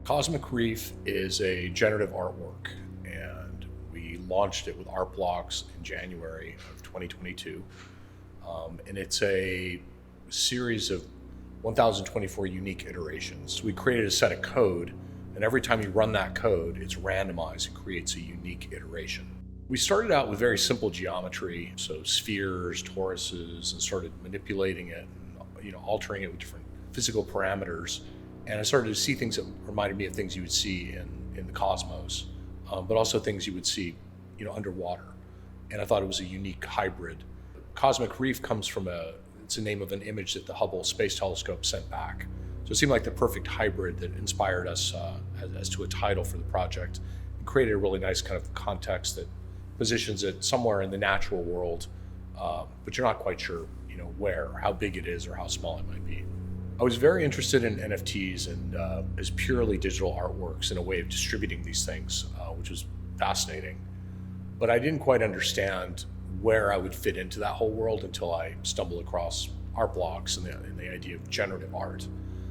Cosmic Reef is a generative artwork, and we launched it with art blocks in January of 2022. And it's a series of 1,024 unique iterations. We created a set of code, and every time you run that code, it's randomized and creates a unique iteration. We started out with very simple geometry, so spheres, toruses, and started manipulating it and altering it with different physical parameters. And I started to see things that reminded me of things you would see in the cosmos, but also things you would see underwater. And I thought it was a unique hybrid. Cosmic Reef comes from it's the name of an image that the Hubble Space Telescope sent back. So it seemed like the perfect hybrid that inspired us as to a title for the project, and created a really nice kind of context that positions it somewhere in the natural world, but you're not quite sure where, or how big it is, or how small it might be. I was very interested in NFTs and as purely digital artworks and a way of distributing these things, which was fascinating. But I didn't quite understand where I would fit into that whole world until I stumbled across art blocks and the idea of generative art.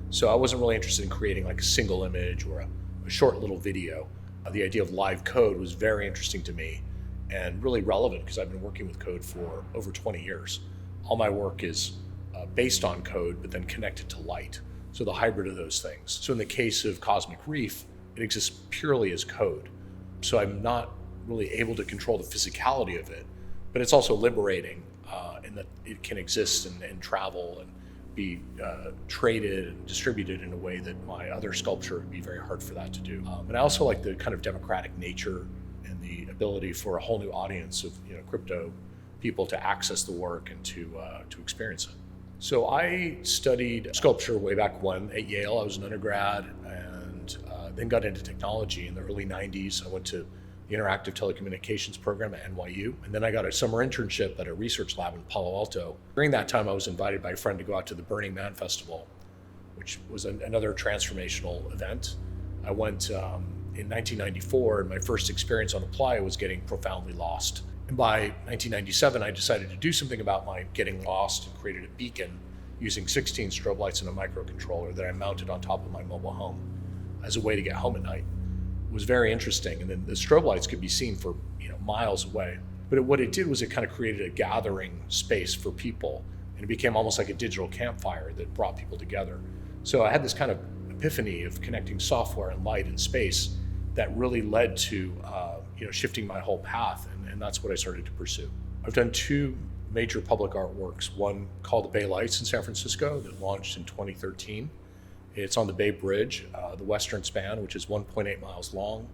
So I wasn't really interested in creating like a single image or a short little video. The idea of live code was very interesting to me and really relevant because I've been working with code for over 20 years. All my work is based on code, but then connected to light. So the hybrid of those things. So in the case of Cosmic Reef, it exists purely as code. So I'm not really able to control the physicality of it, but it's also liberating in that it can exist and travel and be traded and distributed in a way that my other sculpture would be very hard for that to do. And I also like the kind of democratic nature and the ability for a whole new audience of crypto people to access the work and to experience it. So I studied sculpture way back when at Yale. I was an undergrad and then got into technology in the early 90s. I went to the Interactive Telecommunications program at NYU. And then I got a summer internship at a research lab in Palo Alto. During that time, I was invited by a friend to go out to the Burning Man Festival, which was another transformational event. I went in 1994, and my first experience on the playa was getting profoundly lost. And by 1997, I decided to do something about my getting lost and created a beacon using 16 strobe lights and a microcontroller that I mounted on top of my mobile home as a way to get home at night. It was very interesting. And then the strobe lights could be seen for miles away. But what it did was it kind of created a gathering space for people. And it became almost like a digital campfire that brought people together. So I had this kind of epiphany of connecting software and light and space that really led to shifting my whole path, and that's what I started to pursue. I've done two major public artworks, one called the Bay Lights in San Francisco that launched in 2013. It's on the Bay Bridge, the western span, which is 1.8 miles long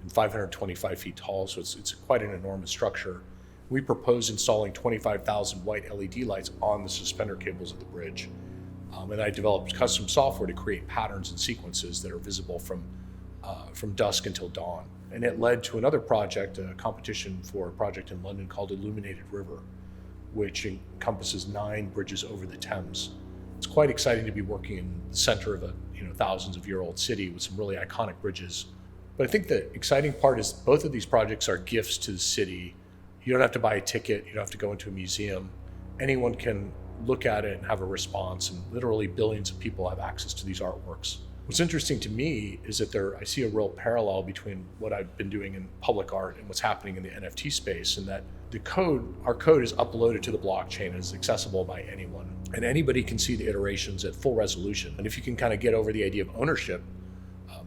and 525 feet tall, so it's quite an enormous structure. We proposed installing 25,000 white LED lights on the suspender cables of the bridge, and I developed custom software to create patterns and sequences that are visible from dusk until dawn. And it led to another project, a competition for a project in London called Illuminated River, which encompasses 9 bridges over the Thames. It's quite exciting to be working in the center of a thousands of year old city with some really iconic bridges. But I think the exciting part is both of these projects are gifts to the city. You don't have to buy a ticket, you don't have to go into a museum. Anyone can look at it and have a response, and literally billions of people have access to these artworks. What's interesting to me is that I see a real parallel between what I've been doing in public art and what's happening in the NFT space, and that our code is uploaded to the blockchain and is accessible by anyone. And anybody can see the iterations at full resolution. And if you can kind of get over the idea of ownership,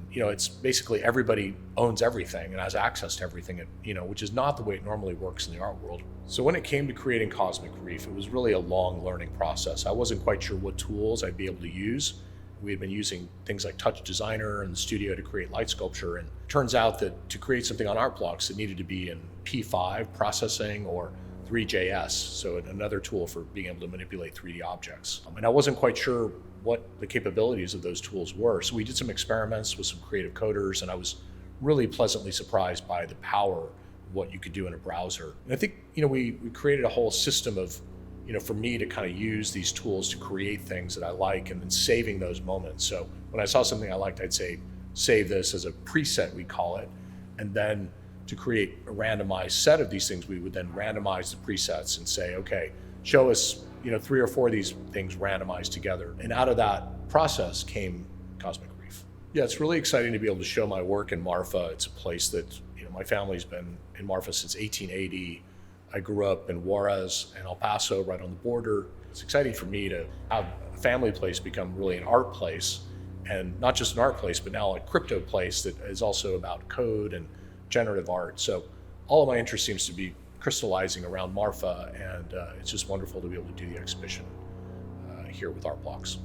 it's basically everybody owns everything and has access to everything, which is not the way it normally works in the art world. So when it came to creating Cosmic Reef, it was really a long learning process. I wasn't quite sure what tools I'd be able to use. We had been using things like Touch Designer in the studio to create light sculpture. And it turns out that to create something on art blocks, it needed to be in P5 processing or 3JS, so another tool for being able to manipulate 3D objects. And I wasn't quite sure what the capabilities of those tools were. So we did some experiments with some creative coders, and I was really pleasantly surprised by the power of what you could do in a browser. And I think, we created a whole system of for me to kind of use these tools to create things that I like and then saving those moments. So when I saw something I liked, I'd say, save this as a preset, we call it. And then to create a randomized set of these things, we would then randomize the presets and say, okay, show us 3 or 4 of these things randomized together. And out of that process came Cosmic Reef. Yeah, it's really exciting to be able to show my work in Marfa. It's a place that, my family's been in Marfa since 1880. I grew up in Juarez and El Paso, right on the border. It's exciting for me to have a family place become really an art place, and not just an art place, but now a crypto place that is also about code and generative art. So all of my interest seems to be crystallizing around Marfa, and it's just wonderful to be able to do the exhibition here with Art Blocks.